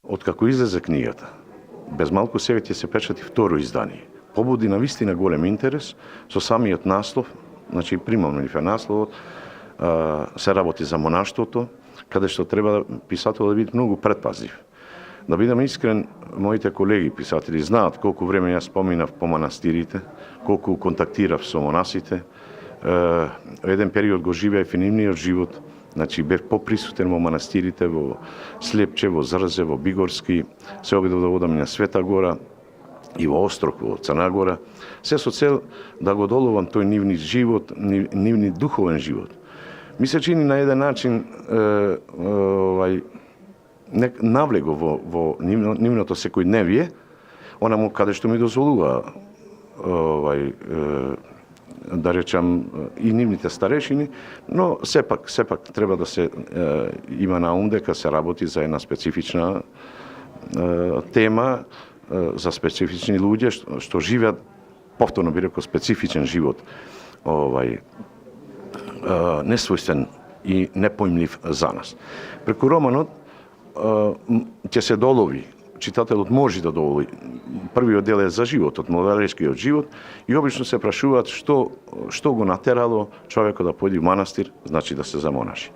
Откако излезе книгата, без малку сега ќе се печати второ издание. Побуди на вистина голем интерес со самиот наслов, значи примамно насловот, се работи за монаштвото, каде што треба писател да биде многу предпазлив. Да бидам искрен, моите колеги писатели знаат колку време јас поминав по манастирите, колку контактирав со монасите. Еден период го живеев и нивниот живот, значи бев поприсутен во манастирите, во Слепче, во Зрзе, во Бигорски, се обидов да водам на Света Гора и во Острог, во Црна Гора, се со цел да го доловам тој нивни живот, нивни духовен живот. Ми се чини на еден начин навлего во нивното секојдневие, онаму каде што ми дозволува да речам и нивните старешини, но сепак треба да се има на ум дека се работи за една специфична тема, за специфични луѓе што живеат, повторно би рекол, специфичен живот, несвојствен и непоимлив за нас. Преку романот ќе се долови, читателот може да долови. Првиот дел е за животот, младалешкиот живот, и обично се прашуваат што го натерало човекот да појде в манастир, значи да се замонаши.